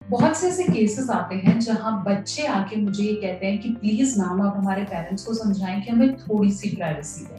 बहुत से ऐसे केसेस आते हैं जहाँ बच्चे आके मुझे ये कहते हैं कि प्लीज मैम आप हमारे पेरेंट्स को समझाएं कि हमें थोड़ी सी प्राइवेसी दें।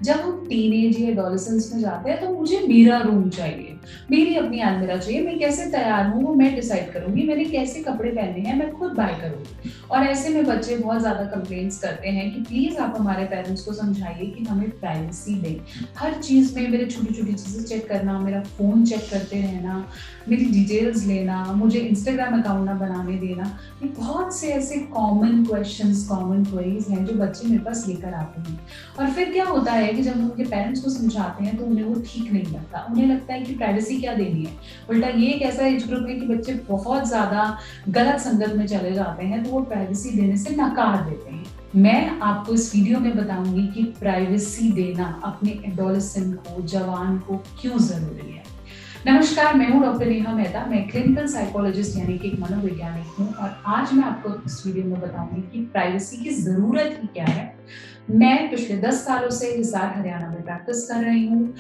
जब हम टीनेज या एडोलेसेंस में जाते हैं तो मुझे मेरा रूम चाहिए, मेरी अपनी अलमीरा चाहिए, मैं कैसे तैयार हूँ वो मैं डिसाइड करूंगी, मैंने कैसे कपड़े पहने हैं मैं खुद बाय करूंगी। और ऐसे में बच्चे बहुत ज्यादा कंप्लेंट्स करते हैं कि प्लीज आप हमारे पेरेंट्स को समझाइए कि हमें प्राइवेसी दें। हर चीज में मेरे छोटी छोटी चीजें चेक करना, मेरा फोन चेक करते रहना, मेरी डिटेल्स लेना, मुझे इंस्टाग्राम अकाउंट ना बनाने देना। ये बहुत से ऐसे कॉमन क्वेश्चंस, कॉमन क्वेरीज हैं जो बच्चे मेरे पास लेकर आते हैं। और फिर क्या होता है कि जब हम उनके पेरेंट्स को समझाते हैं तो उन्हें वो ठीक नहीं लगता। उन्हें लगता है कि प्राइवेसी क्या देनी है। उल्टा ये एक ऐसा एज ग्रुप है कि बच्चे बहुत ज्यादा गलत संगत में चले जाते हैं तो वो प्राइवेसी देने से नकार देते हैं। मैं आपको इस वीडियो में बताऊंगी कि प्राइवेसी देना अपने एडोलेसेंट को, जवान को क्यों जरूरी है। नमस्कार, मैं हूं डॉक्टर नेहा मेहता। मैं क्लिनिकल साइकोलॉजिस्ट यानी कि एक मनोवैज्ञानिक हूं और आज मैं आपको इस वीडियो में बताऊंगी कि प्राइवेसी की जरूरत ही क्या है। मैं पिछले 10 सालों से हिसार हरियाणा में प्रैक्टिस कर रही हूँ।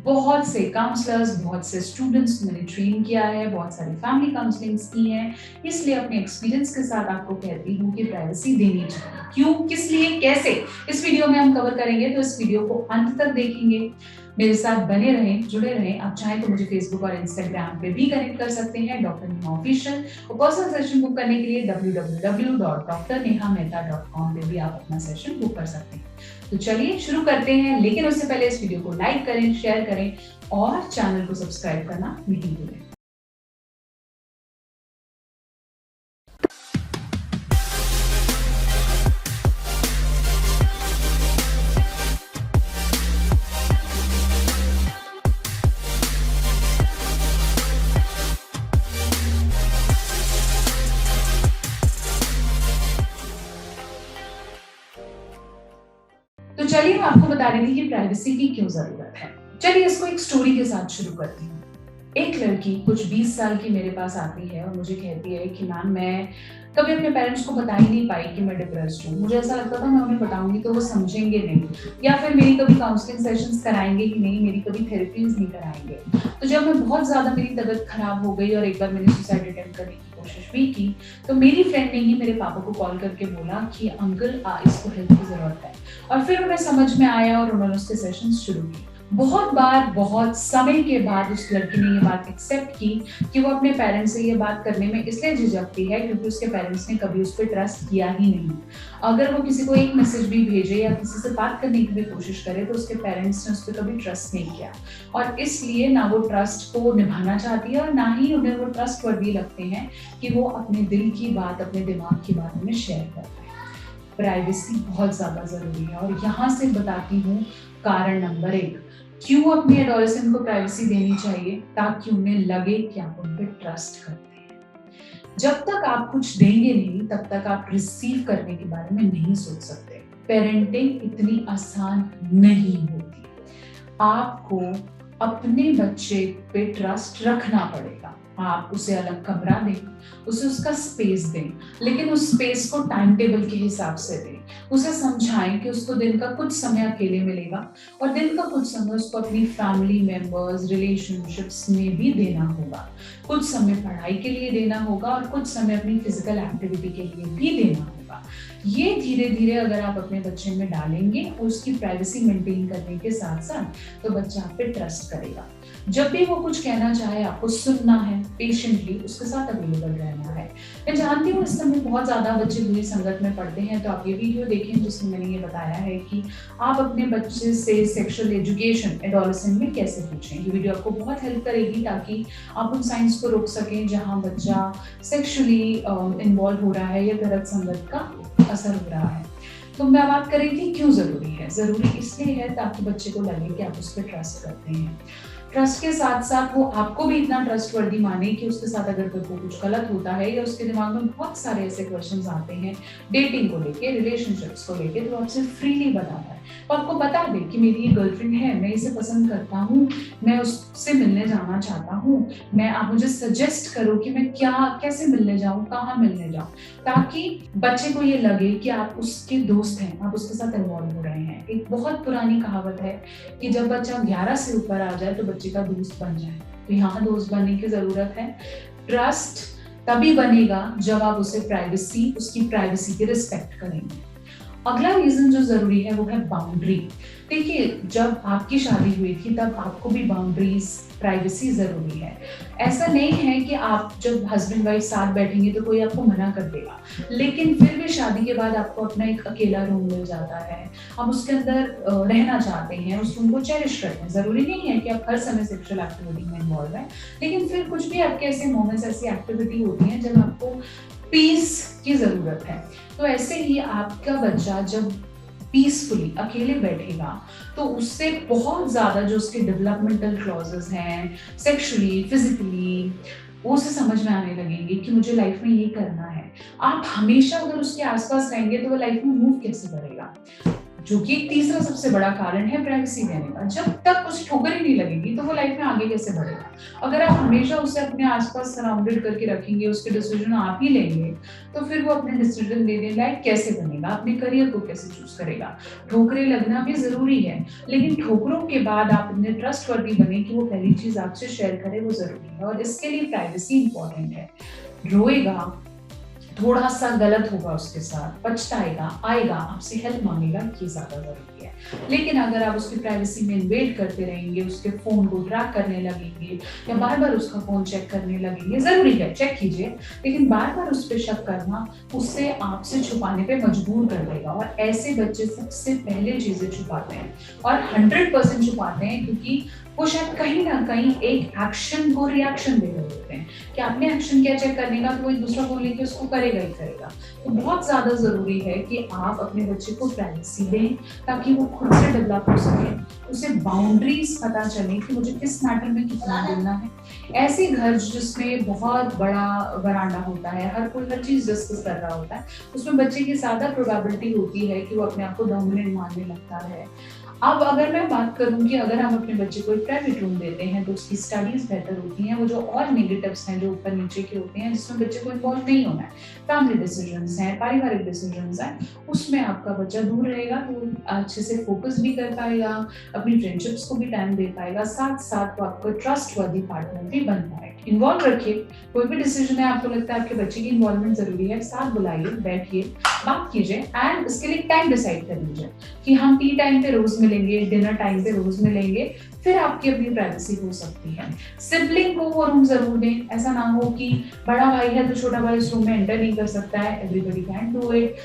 बहुत से काउंसलर्स, बहुत से स्टूडेंट्स मैंने ट्रेन किया है, बहुत सारी फैमिली काउंसलिंग्स की हैं। इसलिए अपने एक्सपीरियंस के साथ आपको कहती हूँ कि प्राइवेसी देनी चाहिए। क्यों, किस लिए, कैसे, इस वीडियो में हम कवर करेंगे। तो इस वीडियो को अंत तक देखेंगे, मेरे साथ बने रहें, जुड़े रहें। आप चाहें तो मुझे फेसबुक और इंस्टाग्राम पे भी कनेक्ट कर सकते हैं, डॉक्टर नेहा ऑफिशियल। और पर्सनल सेशन बुक करने के लिए www.drnehamehta.com पे भी आप अपना सेशन बुक कर सकते हैं। तो चलिए शुरू करते हैं, लेकिन उससे पहले इस वीडियो को लाइक करें, शेयर करें और चैनल को सब्सक्राइब करना नहीं भूलें। तो चलिए मैं आपको बता रही थी कि प्राइवेसी की क्यों जरूरत है। चलिए इसको एक स्टोरी के साथ शुरू करती हूँ। एक लड़की कुछ 20 साल की मेरे पास आती है और मुझे कहती है कि मैम मैं कभी अपने पेरेंट्स को बता ही नहीं पाई कि मैं डिप्रेस्ड हूँ। मुझे ऐसा लगता था मैं उन्हें बताऊंगी तो वो समझेंगे नहीं, या फिर मेरी कभी काउंसलिंग सेशंस कराएंगे ही नहीं, मेरी कभी थेरेपीज नहीं कराएंगे। तो जब मैं बहुत ज्यादा, मेरी तबीयत खराब हो गई और एक बार मैंने सुसाइड अटेम्प्ट करने की कोशिश भी की, तो मेरी फ्रेंड ने ही मेरे पापा को कॉल करके बोला कि अंकल इसको हेल्प की जरूरत है। और फिर उन्हें समझ में आया और उन्होंने उसके सेशंस शुरू किए। बहुत बार, बहुत समय के बाद उस लड़की ने ये बात एक्सेप्ट की कि वो अपने पेरेंट्स से ये बात करने में इसलिए झिझकती है क्योंकि उसके पेरेंट्स ने कभी उस पर ट्रस्ट किया ही नहीं। अगर वो किसी को एक मैसेज भी भेजे या किसी से बात करने की भी कोशिश करे तो उसके पेरेंट्स ने उस पर कभी ट्रस्ट नहीं किया, और इसलिए ना वो ट्रस्ट को निभाना चाहती है और ना ही उन्हें वो ट्रस्टवर्दी लगते हैं कि वो अपने दिल की बात, अपने दिमाग की बात उन्हें शेयर करते हैं। प्राइवेसी बहुत ज्यादा जरूरी है और यहाँ से बताती हूँ कारण नंबर 1, क्यों अपने एडोलेसेंट को प्राइवेसी देनी चाहिए, ताकि उन्हें लगे कि आप उन पर ट्रस्ट करते हैं। जब तक आप कुछ देंगे नहीं तब तक आप रिसीव करने के बारे में नहीं सोच सकते। पेरेंटिंग इतनी आसान नहीं होती। आपको अपने बच्चे पे ट्रस्ट रखना पड़ेगा। आप उसे अलग कमरा दें, उसे उसका स्पेस दें, लेकिन उस स्पेस को टाइम टेबल के हिसाब से दें। उसे समझाएं कि उसको दिन का कुछ समय अकेले मिलेगा और दिन का कुछ समय उसको अपनी फैमिली मेंबर्स, रिलेशनशिप्स में भी देना होगा। कुछ समय पढ़ाई के लिए देना होगा और कुछ समय अपनी फिजिकल एक्टिविटी के लिए भी देना होगा। ये धीरे धीरे अगर आप अपने बच्चे में डालेंगे और उसकी प्राइवेसी मेंटेन करने के साथ साथ, तो बच्चा आप पे ट्रस्ट करेगा। जब भी वो कुछ कहना चाहे आपको सुनना है, पेशेंटली उसके साथ अवेलेबल रहना है। मैं जानती हूँ इस समय बहुत ज्यादा बच्चे बुरी संगत में पड़ते हैं, तो आप ये वीडियो देखें जिसमें मैंने ये बताया है कि आप अपने बच्चे से सेक्सुअल एजुकेशन एडोलेसेंट में कैसे पूछें। ये वीडियो आपको बहुत हेल्प करेगी ताकि आप उन साइंस को रोक सकें जहाँ बच्चा सेक्सुअली इन्वॉल्व हो रहा है या गलत संगत का असर हो रहा है। तो मैं बात कर रही थी क्यों जरूरी है। जरूरी इसलिए है ताकि बच्चे को लगे कि आप उस पर ट्रस्ट करते हैं। ट्रस्ट के साथ साथ वो आपको भी इतना ट्रस्टवर्दी माने कि उसके साथ अगर कोई कुछ गलत होता है या उसके दिमाग में बहुत सारे ऐसे क्वेश्चंस आते हैं डेटिंग को लेके, रिलेशनशिप्स को लेके, तो आपसे फ्रीली बताता है। तो आपको बता दे कि मेरी ये गर्लफ्रेंड है, मैं इसे पसंद करता हूँ, मैं उससे मिलने जाना चाहता हूँ, आप मुझे सजेस्ट करो कि मैं कैसे मिलने जाऊँ, कहाँ मिलने जाऊँ, ताकि बच्चे को ये लगे कि आप उसके दोस्त हैं, आप उसके साथ इन्वॉल्व हो रहे हैं। एक बहुत पुरानी कहावत है कि जब बच्चा 11 से ऊपर आ जाए तो बच्चे का दोस्त बन जाए। तो यहाँ दोस्त बनने की जरूरत है। ट्रस्ट तभी बनेगा जब आप उसे उसकी प्राइवेसी की रिस्पेक्ट करेंगे। अगला रीजन जो जरूरी है वो है बाउंड्री। देखिए, जब आपकी शादी हुई थी तब आपको भी बाउंड्रीज, प्राइवेसी जरूरी है। ऐसा नहीं है कि आप जब हस्बैंड वाइफ साथ बैठेंगे तो कोई आपको मना कर देगा, लेकिन फिर भी शादी के बाद आपको अपना एक अकेला रूम मिल जाता है, आप उसके अंदर रहना चाहते हैं, उस रूम को चेरिश करते हैं। जरूरी नहीं है कि आप हर समय सेक्सुअल एक्टिविटी में इन्वॉल्व हैं, लेकिन फिर कुछ भी आपके ऐसे मोमेंट्स, ऐसी एक्टिविटी होती हैं जब आपको पीस की जरूरत है। तो ऐसे ही आपका बच्चा जब पीसफुली अकेले बैठेगा तो उससे बहुत ज्यादा जो उसके डेवलपमेंटल क्लॉजेस हैं, सेक्सुअली, फिजिकली, वो उसे समझ में आने लगेंगे कि मुझे लाइफ में ये करना है। आप हमेशा अगर उसके आसपास रहेंगे तो वो लाइफ में मूव कैसे करेगा, जो कि एक तीसरा सबसे बड़ा कारण है प्राइवेसी देने का। जब तक कुछ ठोकर ही नहीं लगेगी तो वो लाइफ में आगे कैसे बढ़ेगा। अगर आप हमेशा उसे अपने आसपास सराउंडेड करके रखेंगे, उसके डिसीजन आप ही लेंगे, तो फिर वो अपने डिसीजन लेने लायक कैसे बनेगा, अपने करियर को कैसे चूज करेगा। ठोकरें लगना भी जरूरी है, लेकिन ठोकरों के बाद आप इतने ट्रस्टवर्दी बने कि वो पहली चीज आपसे शेयर करे, वो जरूरी है। और इसके लिए प्राइवेसी इंपॉर्टेंट है। रोएगा, थोड़ा सा गलत होगा उसके साथ, पछताएगा, आएगा, आपसे हेल्प मांगेगा, ये ज्यादा जरूरी है। लेकिन अगर आप उसकी प्राइवेसी में इन्वेड करते रहेंगे, उसके फोन को ट्रैक करने लगेंगे या बार बार उसका फोन चेक करने लगेंगे, जरूरी है चेक कीजिए, लेकिन बार बार उस पर शक करना उससे आपसे छुपाने पे मजबूर कर देगा। और ऐसे बच्चे सबसे पहले चीजें छुपाते हैं और 100% छुपाते हैं, क्योंकि वो शायद कहीं ना कहीं एक एक्शन को रिएक्शन दे रहे होते हैं कि आपने एक्शन किया चेक करने का, तो वो एक दूसरा को लेके उसको करेगा ही करेगा। तो बहुत ज्यादा जरूरी है कि आप अपने बच्चे को प्राइवेसी दें ताकि वो खुद से डेवलप हो सके, उसे बाउंड्रीज पता चले कि मुझे किस मैटर में कितना बोलना है। ऐसे घर जिसमें बहुत बड़ा वरांडा होता है, हर कोई हर चीज डिस्कस कर रहा होता है, उसमें बच्चे की ज्यादा प्रोबेबिलिटी होती है कि वो अपने आप को डोमिनेंट मानने लगता है। अब अगर मैं बात करूं कि अगर हम अपने बच्चे को एक प्राइवेट रूम देते हैं तो उसकी स्टडीज बेहतर होती हैं। वो जो और नेगेटिव्स हैं जो ऊपर नीचे के होते हैं जिसमें बच्चे को इन्वॉल्व नहीं होना है, फैमिली डिसीजंस हैं, पारिवारिक डिसीजंस हैं, उसमें आपका बच्चा दूर रहेगा तो अच्छे से फोकस भी कर पाएगा, अपनी फ्रेंडशिप्स को भी टाइम दे पाएगा, साथ साथ वो आपको ट्रस्टवर्दी पार्टनर भी बन पाएगा। इन्वॉल्व रखिए, कोई भी डिसीजन है आपको लगता है आपके बच्चे की इन्वॉल्वमेंट जरूरी है, साथ बुलाइए, बैठिए, बात कीजिए एंड इसके लिए टाइम डिसाइड कर लीजिए कि हम टी टाइम पे रोज मिलेंगे, डिनर टाइम पे रोज मिलेंगे, फिर आपकी अपनी प्राइवेसी हो सकती है। सिबलिंग को वो रूम जरूर दें, ऐसा ना हो कि बड़ा भाई है तो छोटा भाई उस रूम में एंटर नहीं कर सकता है, एवरीबॉडी कैन डू इट।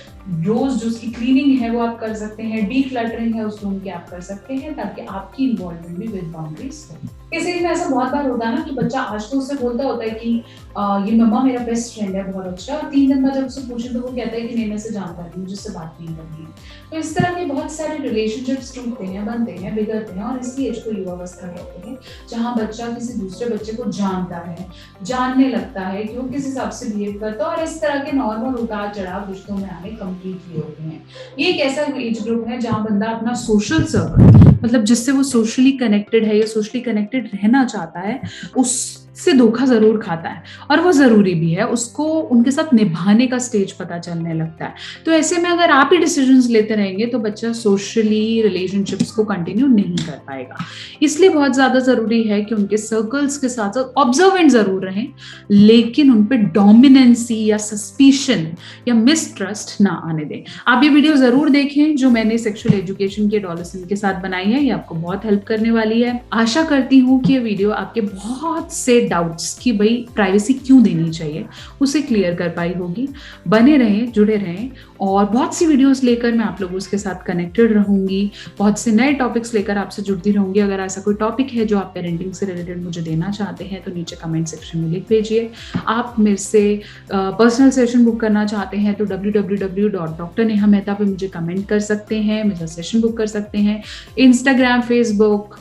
रोज जो उसकी क्लीनिंग है वो आप कर सकते हैं, डी क्लटरिंग है उस रूम की आप कर सकते हैं, ताकि आपकी इन्वॉल्वमेंट भी विद बाउंड्रीज हो। इसीलिए में ऐसा बहुत बार होता है ना कि बच्चा आज तो उससे बोलता होता है कि ये मम्मा मेरा बेस्ट फ्रेंड है बहुत अच्छा, और 3 दिन बाद जब उससे पूछे तो वो कहता है कि नहीं, मैं से जानता नहीं, मुझे उससे बात नहीं करनी है। तो इस तरह के बहुत सारे रिलेशनशिप्स टूटते हैं, बनते हैं, बिगड़ते हैं, और इसी एज को युवावस्था कहते हैं, जहाँ बच्चा किसी दूसरे बच्चे को जानता है, जानने लगता है कि वो किस हिसाब से बिहेव करता है, और इस तरह के नॉर्मल उतार चढ़ाव रिश्तों में आने कंप्लीटली होते हैं। ये एक ऐसा एज ग्रुप है जहाँ बंदा अपना सोशल सर्कल, मतलब जिससे वो सोशली कनेक्टेड है या सोशली कनेक्टेड रहना चाहता है, उससे धोखा जरूर खाता है, और वो जरूरी भी है। उसको उनके साथ निभाने का स्टेज पता चलने लगता है। तो ऐसे में अगर आप ही डिसीजंस लेते रहेंगे तो बच्चा सोशली रिलेशनशिप्स को कंटिन्यू नहीं कर पाएगा। इसलिए बहुत ज्यादा जरूरी है कि उनके सर्कल्स के साथ साथ ऑब्जर्वेंट जरूर रहें, लेकिन उन पे डोमिनेंसी या सस्पिशन या मिसट्रस्ट ना आने दें। आप ये वीडियो जरूर देखें जो मैंने सेक्सुअल एजुकेशन के एडोलेसेंट के साथ बनाई है, ये आपको बहुत हेल्प करने वाली है। आशा करती हूँ कि ये वीडियो आपके बहुत से डाउट्स कि भाई प्राइवेसी क्यों देनी चाहिए उसे क्लियर कर पाई होगी। बने रहें, जुड़े रहें, और बहुत सी वीडियोस लेकर मैं आप लोगों के साथ कनेक्टेड रहूंगी, बहुत से नए टॉपिक्स लेकर आपसे जुड़ती रहूंगी। अगर ऐसा कोई टॉपिक है जो आप पेरेंटिंग से रिलेटेड मुझे देना चाहते हैं तो नीचे कमेंट सेक्शन में लिख भेजिए। आप मेरे से पर्सनल सेशन बुक करना चाहते हैं तो www.drnehamehta पे मुझे कमेंट कर सकते हैं, मेरा सेशन बुक कर सकते हैं। इंस्टाग्राम, फेसबुक,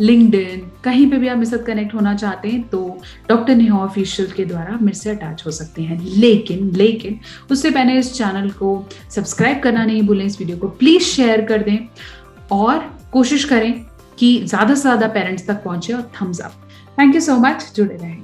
लिंक्डइन, कहीं पे भी आप मेरे साथ कनेक्ट होना चाहते हैं तो डॉक्टर नेहा ऑफिशियल के द्वारा मेरे से अटैच हो सकते हैं। लेकिन उससे पहले इस चैनल को सब्सक्राइब करना नहीं भूलें, इस वीडियो को प्लीज शेयर कर दें और कोशिश करें कि ज्यादा से ज्यादा पेरेंट्स तक पहुंचे, और thumbs up. Thank you so much, जुड़े रहें।